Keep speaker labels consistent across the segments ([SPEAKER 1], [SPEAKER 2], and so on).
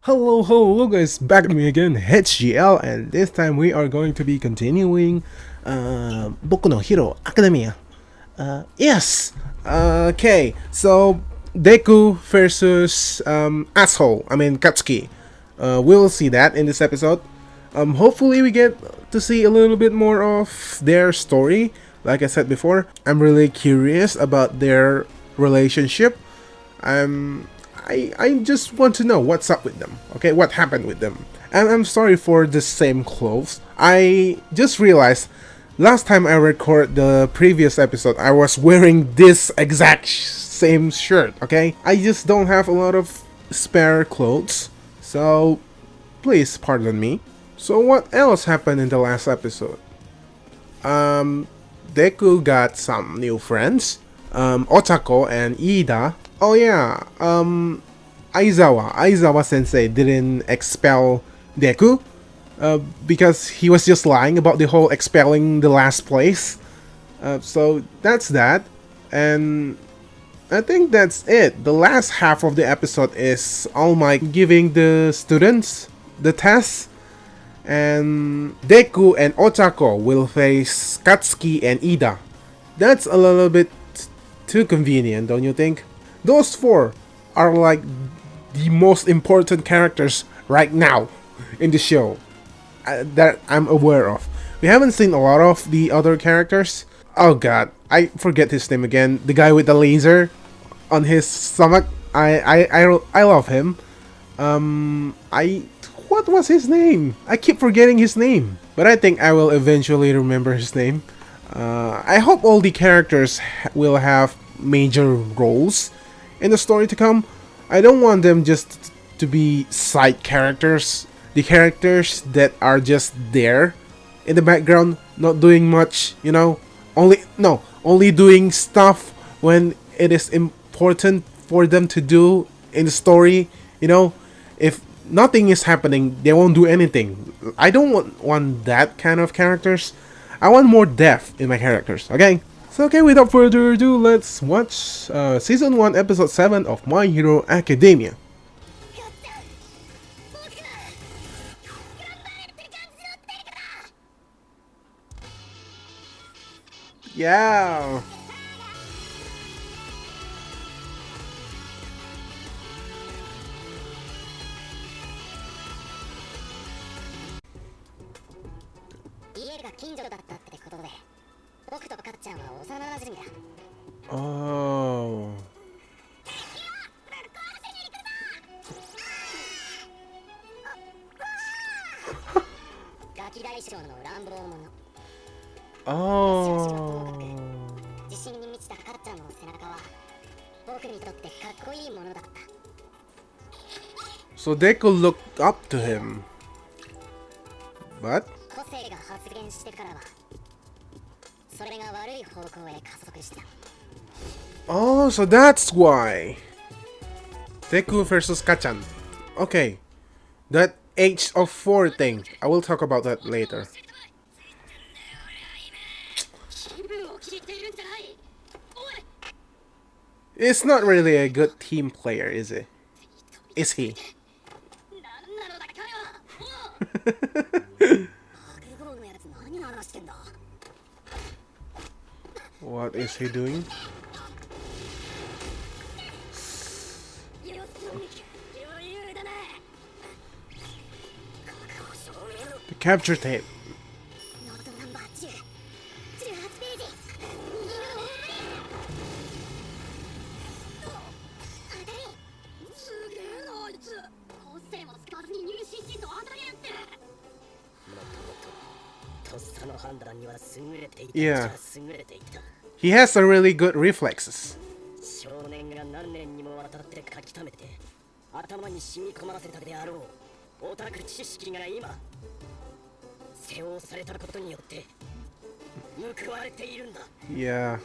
[SPEAKER 1] Hello guys, back to me again, HGL, and this time we are going to be continuing Boku no Hero Academia. Yes! Okay, so Deku versus Katsuki. We will see that in this episode. Hopefully we get to see a little bit more of their story. Like I said before, I'm really curious about their relationship. I just want to know what's up with them. Okay, what happened with them? And I'm sorry for the same clothes. I just realized last time I recorded the previous episode, I was wearing this exact same shirt. Okay, I just don't have a lot of spare clothes, so please pardon me. So what else happened in the last episode? Deku got some new friends. Otako and Ida. Oh yeah, Aizawa sensei didn't expel Deku because he was just lying about the whole expelling the last place. So that's that. And I think that's it. The last half of the episode is All Might giving the students the test. And Deku and Otako will face Katsuki and Ida. That's a little bit too convenient, don't you think? Those four are like the most important characters right now in the show that I'm aware of. We haven't seen a lot of the other characters. Oh god, I forget his name again. The guy with the laser on his stomach. I love him. What was his name? I keep forgetting his name, but I think I will eventually remember his name. I hope all the characters will have major roles in the story to come. I don't want them just to be side characters, the characters that are just there in the background, not doing much, you know, only doing stuff when it is important for them to do in the story, you know. If nothing is happening, they won't do anything. I don't want that kind of characters. I want more depth in my characters, okay? So okay, without further ado, let's watch Season 1, Episode 7 of My Hero Academia. Yeah! Oh. Oh. So Deku looked up to him. But? Oh, so that's why. Deku versus Kachan. Okay. That age of 4 thing. I will talk about that later. It's not really a good team player, is it? Is he? What is he doing? The capture tape. Yeah. He has a really good reflexes. Yeah.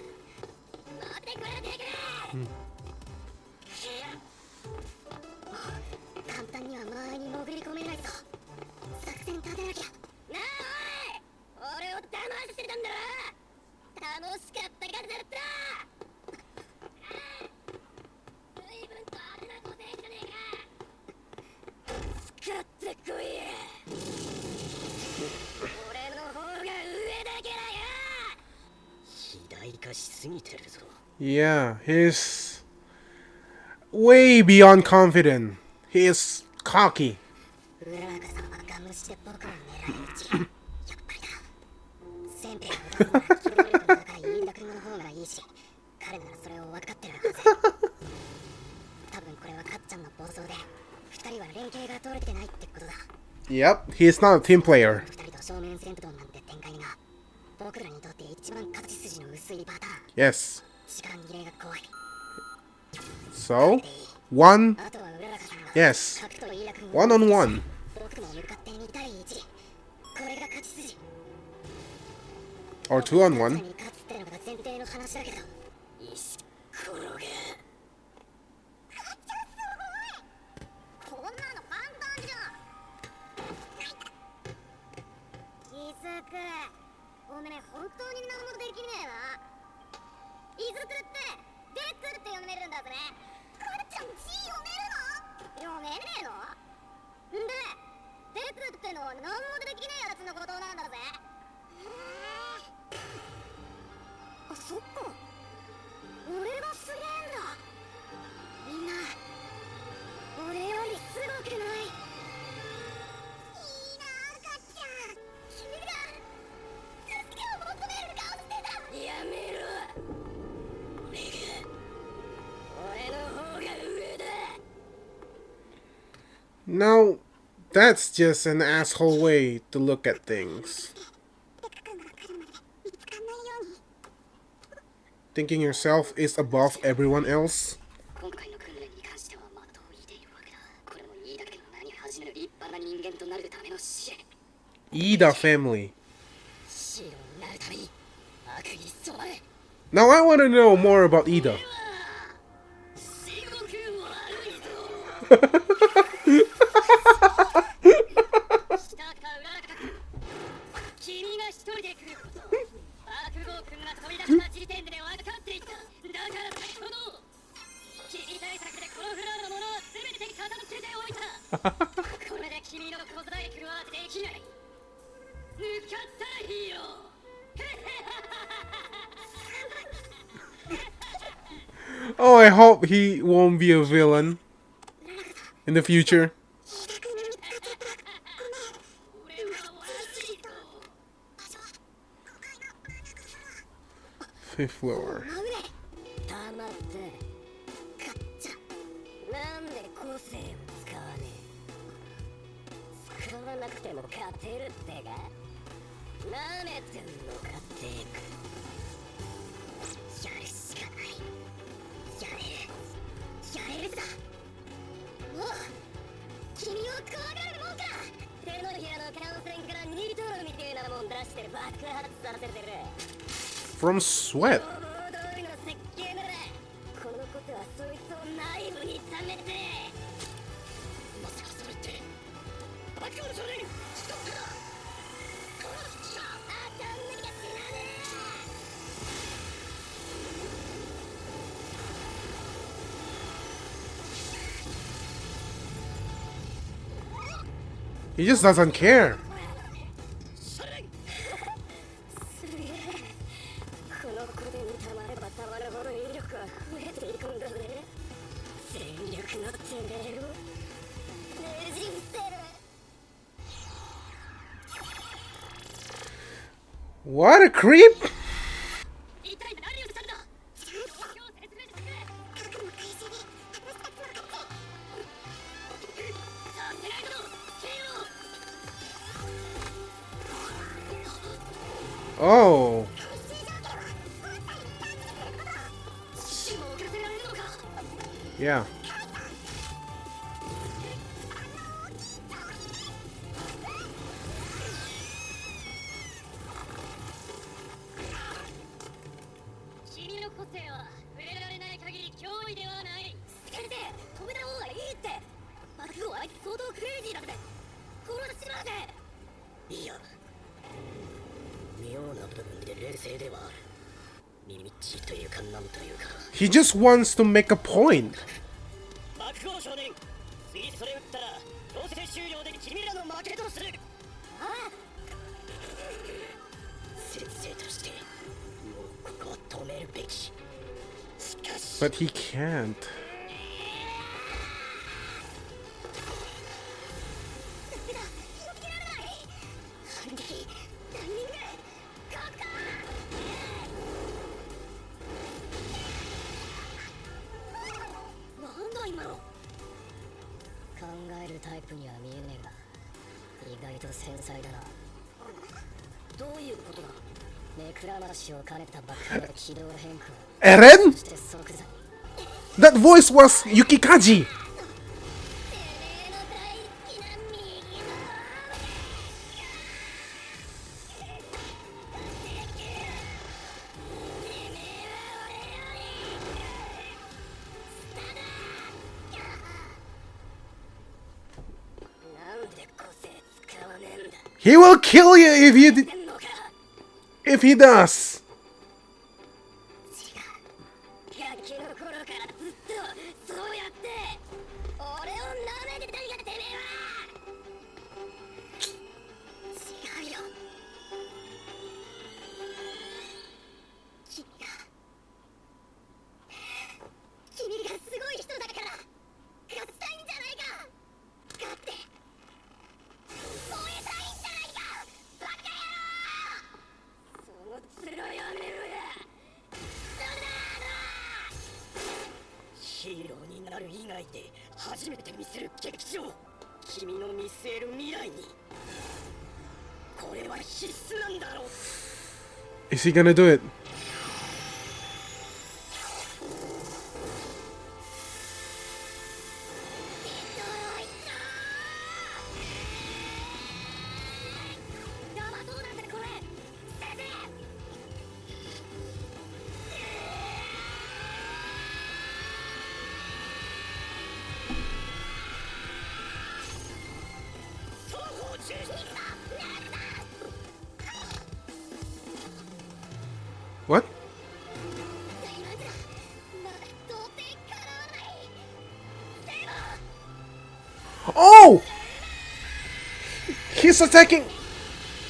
[SPEAKER 1] Yeah, he's way beyond confident. He is cocky. Yep, he is not a team player. Yes. So, one. Yes. 1-on-1. Or 2-on-1. Now, that's just an asshole way to look at things. Thinking yourself is above everyone else. Ida family. Now I want to know more about Ida. Oh, I hope he won't be a villain in the future. Fifth floor. From sweat. He just doesn't care. What a creep! Oh. Yeah. He just wants to make a point. But he can't. Eren? That voice was Yukikaji! He will kill you if he does! Is he gonna do it? What? Oh! He's attacking!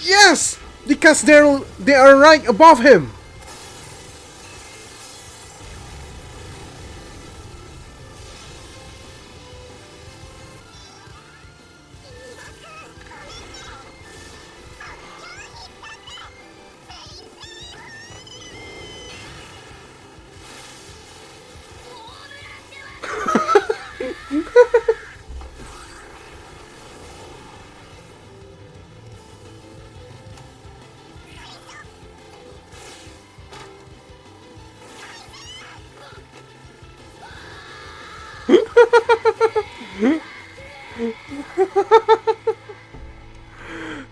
[SPEAKER 1] Yes! Because they are right above him!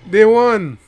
[SPEAKER 1] They won!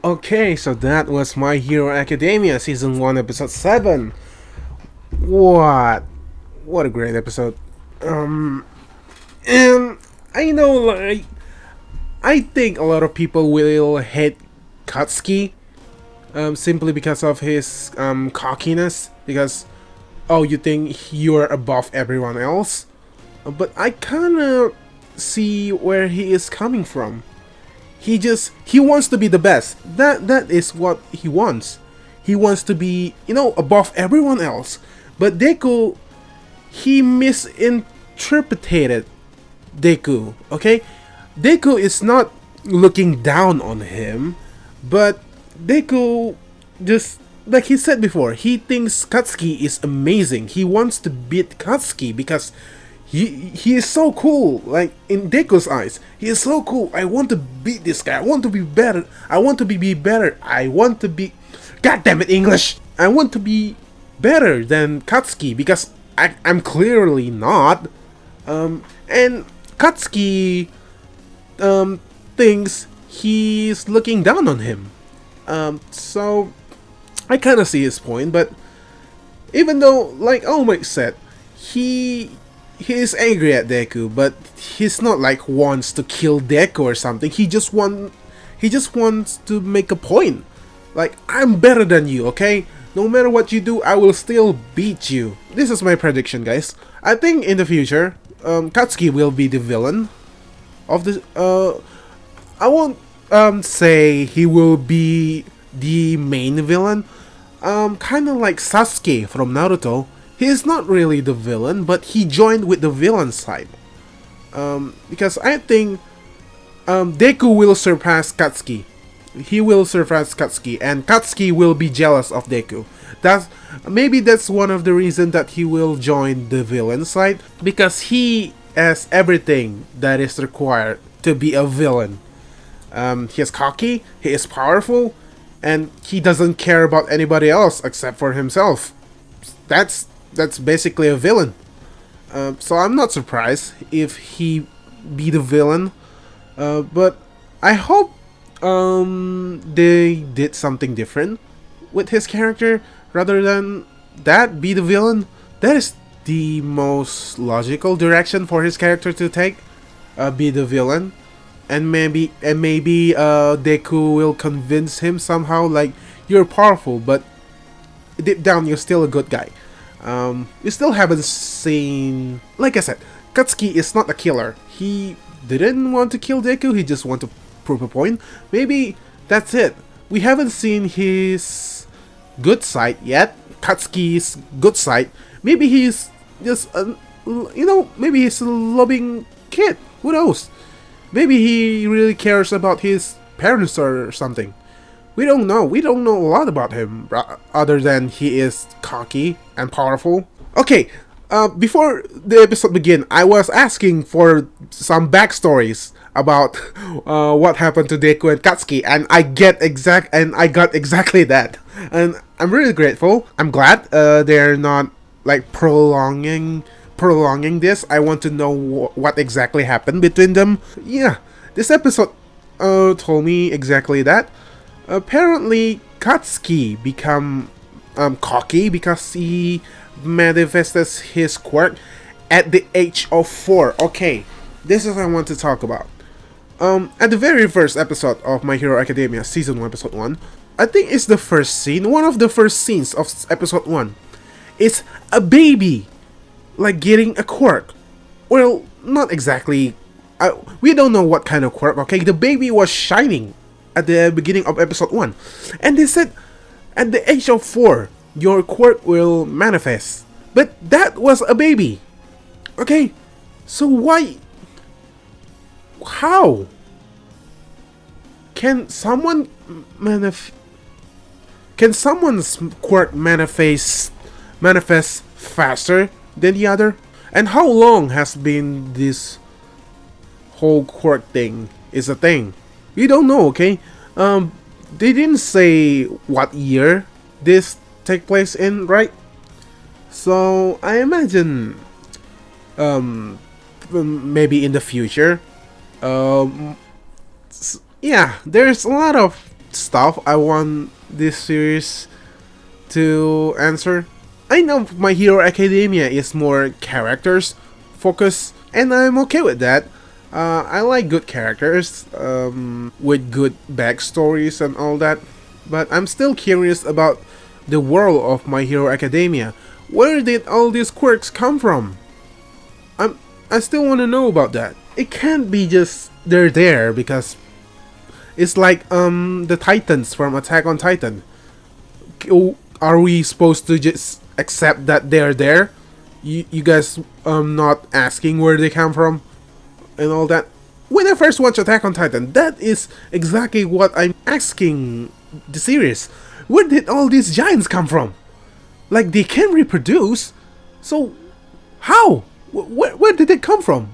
[SPEAKER 1] Okay, so that was My Hero Academia Season 1 Episode 7. What a great episode. And I know, like, I think a lot of people will hate KATSUKI simply because of his cockiness, because, oh, you think you're above everyone else? But I kinda see where he is coming from. He wants to be the best. That is what he wants. He wants to be, above everyone else. But DEKU, he misinterpreted DEKU, okay? DEKU is not looking down on him, but Deku just, like he said before, he thinks Katsuki is amazing. He wants to beat Katsuki because he is so cool. Like in Deku's eyes, he is so cool. I want to beat this guy. I want to be better. I want to be better. I want to be, God damn it, English. I want to be better than Katsuki because I'm clearly not. And Katsuki thinks he's looking down on him. So I kind of see his point, but even though, like Almec said, he is angry at Deku, but he's not like wants to kill Deku or something. He just wants to make a point. Like, I'm better than you, okay? No matter what you do, I will still beat you. This is my prediction, guys. I think in the future, Katsuki will be the villain of this. I won't say he will be the main villain. Kind of like Sasuke from Naruto. He is not really the villain, but he joined with the villain side. Because I think Deku will surpass Katsuki. He will surpass Katsuki, and Katsuki will be jealous of Deku. Maybe that's one of the reasons that he will join the villain side, because he has everything that is required to be a villain. He is cocky, he is powerful, and he doesn't care about anybody else except for himself. That's basically a villain. So I'm not surprised if he be the villain. But I hope they did something different with his character rather than that be the villain. That is the most logical direction for his character to take. Be the villain. And maybe Deku will convince him somehow, like, you're powerful, but deep down you're still a good guy. We still haven't seen, like I said, Katsuki is not a killer. He didn't want to kill Deku, he just wanted to prove a point. Maybe that's it. We haven't seen his good side yet, Katsuki's good side. Maybe he's just, maybe he's a loving kid. Who knows? Maybe he really cares about his parents or something. We don't know. We don't know a lot about him other than he is cocky and powerful. Okay, before the episode begin, I was asking for some backstories about what happened to Deku and Katsuki, and I got exactly that. And I'm really grateful. I'm glad they're not like prolonging this. I want to know what exactly happened between them. Yeah, this episode told me exactly that. Apparently, Katsuki become cocky because he manifests his quirk at the age of 4. Okay, this is what I want to talk about. At the very first episode of My Hero Academia, Season 1, Episode 1, I think it's the first scene, one of the first scenes of Episode 1. It's a baby, like, getting a quirk. Well, not exactly. We don't know what kind of quirk, okay? The baby was shining at the beginning of Episode 1. And they said, at the age of 4, your quirk will manifest. But that was a baby. Okay? So why? How? Can someone's quirk manifest faster than the other? And how long has been this whole quirk thing is a thing? We don't know, okay? They didn't say what year this take place in, right? So I imagine maybe in the future. Yeah, there's a lot of stuff I want this series to answer. I know My Hero Academia is more characters focused, and I'm okay with that. I like good characters with good backstories and all that, but I'm still curious about the world of My Hero Academia. Where did all these quirks come from? I still want to know about that. It can't be just they're there because it's like the Titans from Attack on Titan. Are we supposed to just accept that they're there? You guys not asking where they come from and all that? when I first watched Attack on Titan, that is exactly what I'm asking the series. Where did all these giants come from? Like, they can reproduce, so how? Where did it come from?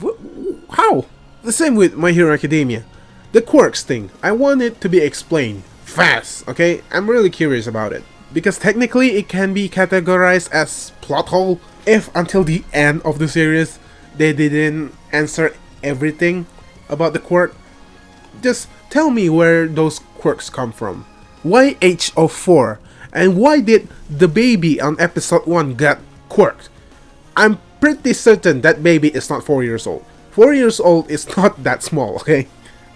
[SPEAKER 1] How? The same with My Hero Academia. The quirks thing, I want it to be explained fast, okay? I'm really curious about it. Because technically it can be categorized as plot hole if until the end of the series they didn't answer everything about the quirk. Just tell me where those quirks come from. Why age of 4? And why did the baby on episode 1 get quirked? I'm pretty certain that baby is not 4 years old. 4 years old is not that small, okay?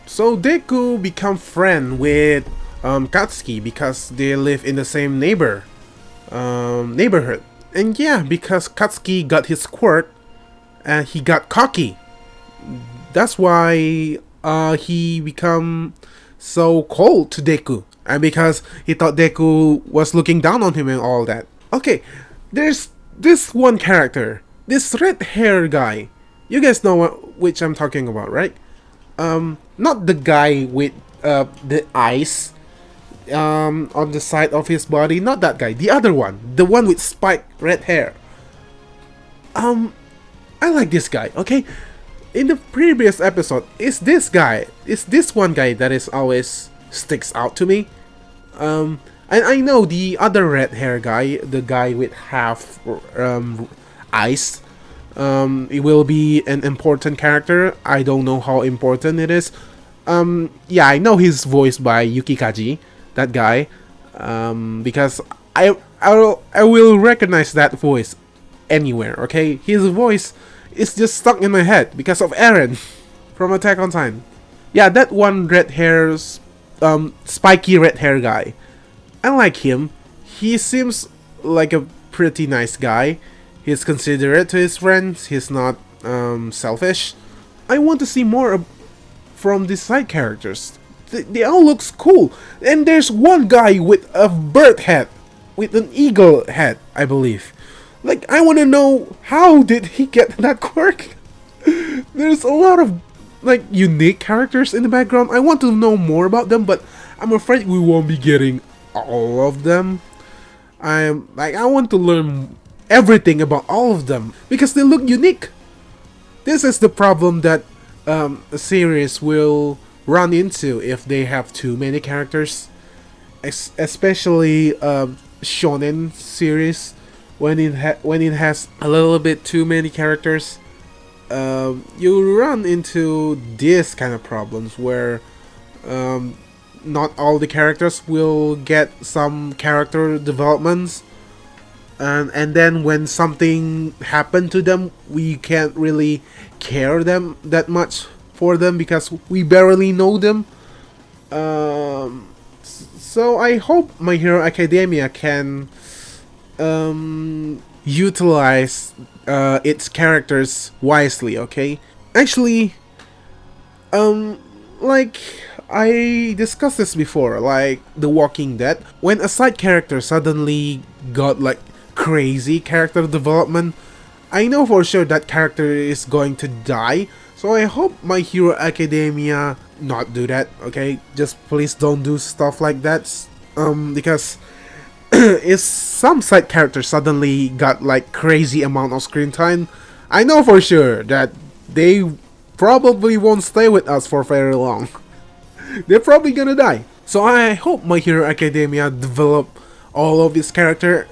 [SPEAKER 1] So Deku become friend with Katsuki because they live in the same neighborhood. And yeah, because Katsuki got his quirk and he got cocky. That's why he become so cold to Deku. And because he thought Deku was looking down on him and all that. Okay, there's this one character, this red hair guy. You guys know which I'm talking about, right? Not the guy with the eyes on the side of his body, not that guy, the other one, the one with spiked red hair. I like this guy, okay? In the previous episode, it's this one guy that is always sticks out to me. And I know the other red hair guy, the guy with half eyes, it will be an important character. I don't know how important it is. Yeah, I know he's voiced by Yuki Kaji, that guy, because I will recognize that voice anywhere. Okay, his voice is just stuck in my head because of Eren from Attack on Titan. Yeah, that one red hairs, spiky red hair guy. I like him. He seems like a pretty nice guy. He's considerate to his friends. He's not selfish. I want to see more from these side characters. They all looks cool. And there's one guy with a bird head, with an eagle head, I believe. Like, I want to know, how did he get that quirk? There's a lot of like unique characters in the background. I want to know more about them, but I'm afraid we won't be getting all of them. I want to learn everything about all of them because they look unique. This is the problem that a series will run into if they have too many characters, especially shonen series. When it has a little bit too many characters, you run into this kind of problems where not all the characters will get some character developments, and then when something happened to them, we can't really care them that much for them because we barely know them. So I hope My Hero Academia can utilize its characters wisely, okay? Actually, like I discussed this before, like The Walking Dead, when a side character suddenly got like crazy character development, I know for sure that character is going to die. So I hope My Hero Academia not do that, okay? Just please don't do stuff like that, because if some side characters suddenly got like crazy amount of screen time, I know for sure that they probably won't stay with us for very long. They're probably gonna die. So I hope My Hero Academia develop all of its character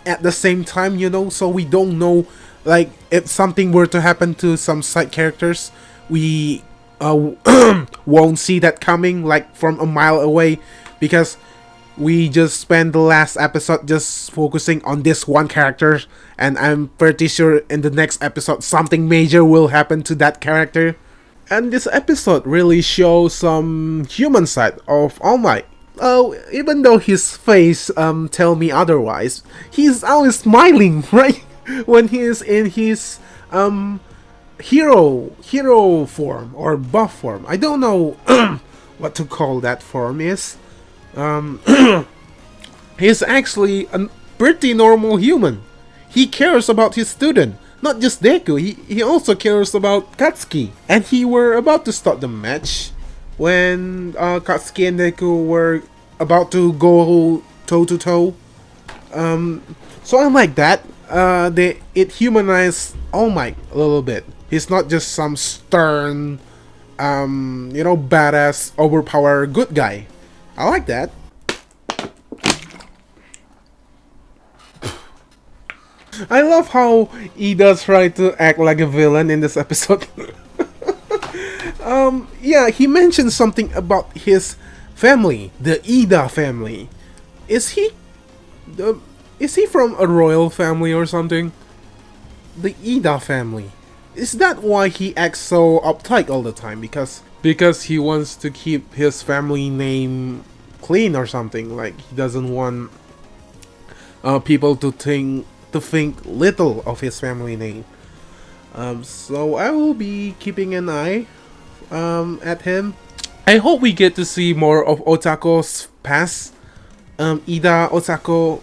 [SPEAKER 1] at the same time, you know, so we don't know, like, if something were to happen to some side characters, we won't see that coming like from a mile away, because we just spent the last episode just focusing on this one character, and I'm pretty sure in the next episode something major will happen to that character. And this episode really shows some human side of All Might. Oh, even though his face tell me otherwise, he's always smiling, right? When he is in his hero form or buff form. I don't know what to call that form is. He's actually a pretty normal human. He cares about his student, Not just Deku, he also cares about Katsuki. And he were about to start the match when Katsuki and Deku were about to go toe to toe. So I like that. It humanized All Might a little bit. He's not just some stern, badass, overpowered good guy. I like that. I love how he does try to act like a villain in this episode. Yeah, he mentioned something about his family, the Ida family. Is he, is he from a royal family or something? The Ida family. Is that why he acts so uptight all the time? Because he wants to keep his family name clean or something. Like he doesn't want people to think little of his family name. So I will be keeping an eye at him. I hope we get to see more of Otako's past. Ida, Otako.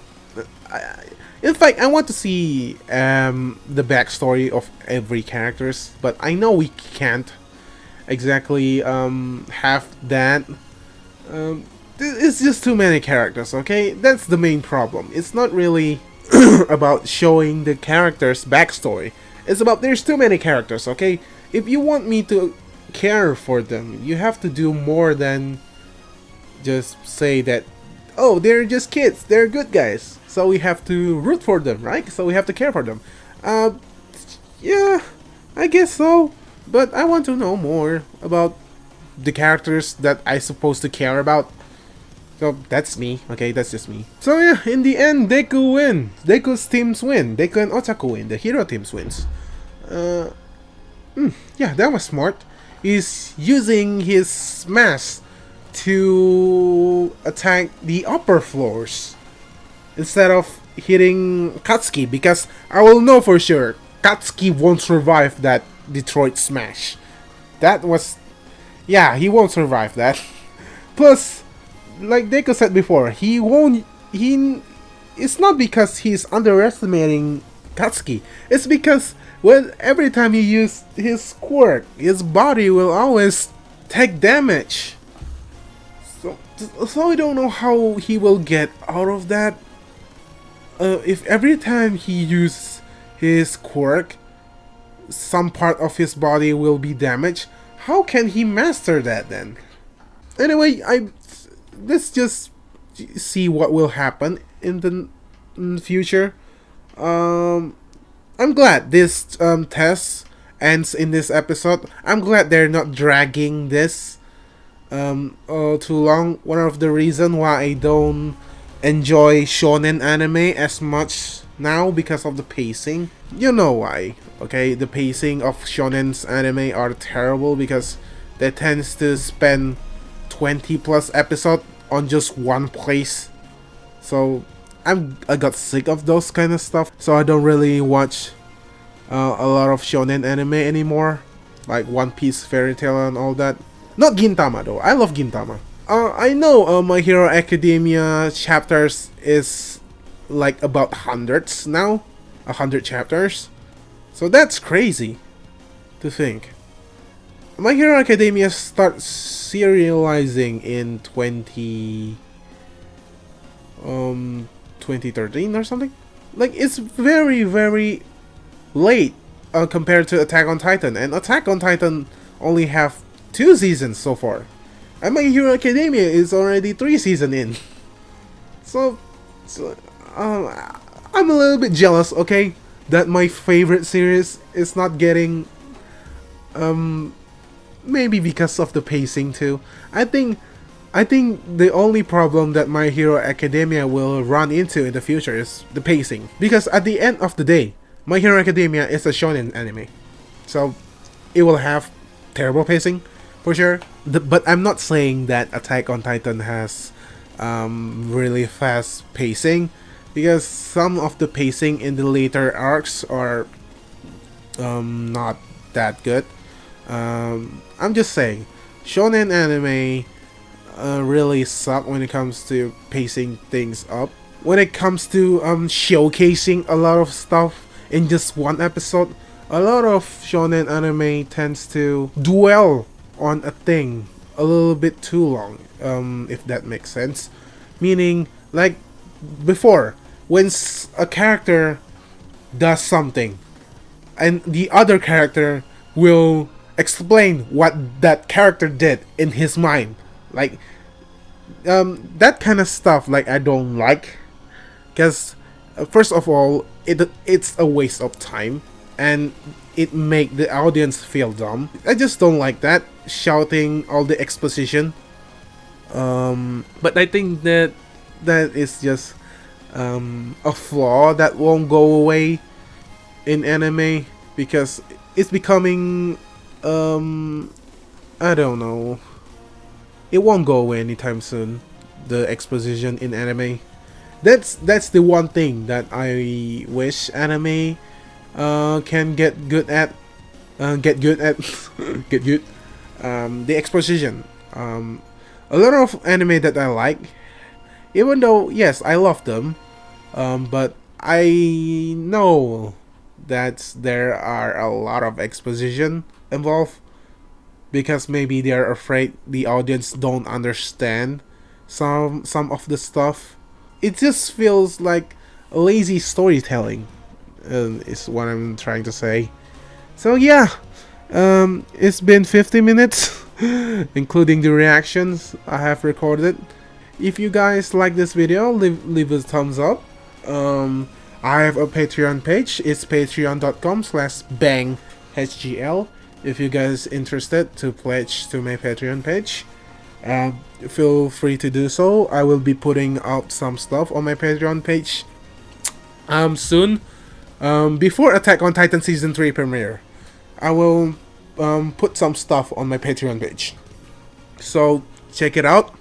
[SPEAKER 1] In fact, I want to see the backstory of every characters, but I know we can't exactly have that. It's just too many characters, okay? That's the main problem. It's not really about showing the characters' backstory. It's about there's too many characters, okay? If you want me to care for them, you have to do more than just say that, oh, they're just kids, they're good guys, so we have to root for them, right? So we have to care for them. Yeah, I guess so. But I want to know more about the characters that I supposed to care about. So that's me, okay, that's just me. So yeah, in the end, Deku win. Deku's teams win. Deku and Otaku win. The hero teams wins. Yeah, that was smart. He's using his smash to attack the upper floors instead of hitting Katsuki, because I will know for sure Katsuki won't survive that Detroit smash. That was... yeah, he won't survive that. Plus, like Deku said before, it's not because he's underestimating Katsuki. It's because every time he uses his quirk, his body will always take damage. So I don't know how he will get out of that. If every time he uses his quirk, some part of his body will be damaged, how can he master that then? Anyway, let's just see what will happen in the future. I'm glad this test ends in this episode. I'm glad they're not dragging this too long. One of the reasons why I don't enjoy shonen anime as much now, because of the pacing. You know why, okay? The pacing of shonen's anime are terrible because they tends to spend 20 plus episodes on just one place. So I got sick of those kind of stuff, so I don't really watch a lot of shonen anime anymore, like One Piece, Fairy Tail, and all that. Not Gintama though. I love Gintama. I know My Hero Academia chapters is like about hundreds now, 100 chapters. So that's crazy to think. My Hero Academia starts serializing in 2013 or something. Like, it's very, very late compared to Attack on Titan, and Attack on Titan only have 2 seasons so far, and My Hero Academia is already 3 seasons in. So I'm a little bit jealous, okay, that my favorite series is not getting maybe because of the pacing too. I think the only problem that My Hero Academia will run into in the future is the pacing, because at the end of the day, My Hero Academia is a shonen anime, so it will have terrible pacing for sure. But I'm not saying that Attack on Titan has really fast pacing, because some of the pacing in the later arcs are not that good. I'm just saying, shonen anime really suck when it comes to pacing things up. When it comes to showcasing a lot of stuff in just one episode. A lot of shonen anime tends to dwell on a thing a little bit too long, if that makes sense. Meaning, like before, when a character does something, and the other character will explain what that character did in his mind, like that kind of stuff. Like I don't like, because first of all, it's a waste of time, and it make the audience feel dumb. I just don't like that shouting all the exposition. But I think that is just a flaw that won't go away in anime, because it's becoming I don't know, it won't go away anytime soon, the exposition in anime. That's the one thing that I wish anime can get good at. Get good at get good. The exposition. A lot of anime that I like, even though yes I love them, but I know that there are a lot of exposition involved, because maybe they're afraid the audience don't understand some of the stuff. It just feels like lazy storytelling, is what I'm trying to say. So yeah, it's been 50 minutes, including the reactions I have recorded. If you guys like this video, leave a thumbs up. I have a Patreon page. It's patreon.com/banghgl. If you guys interested to pledge to my Patreon page, feel free to do so. I will be putting out some stuff on my Patreon page soon, before Attack on Titan Season 3 premiere. I will put some stuff on my Patreon page, so check it out.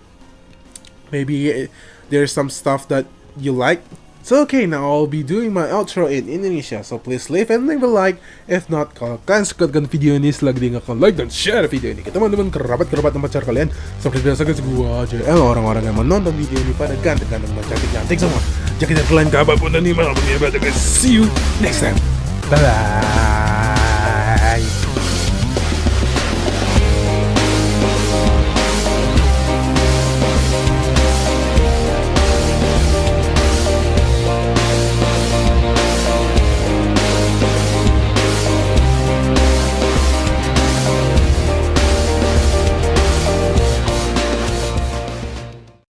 [SPEAKER 1] Maybe there's some stuff that you like. So okay, now I'll be doing my outro in Indonesia, so please leave and leave a like. If not, kalau kalian suka dengan video ini, silahkan tinggalkan like dan share video ini ke teman-teman, kerabat-kerabat dan pacar kalian. Seperti biasa guys, gua aja orang-orang yang menonton video ini pada ganteng-ganteng dan cantik-cantik semua. Jangan kalian kabar pun dan email. See you next time. Bye bye.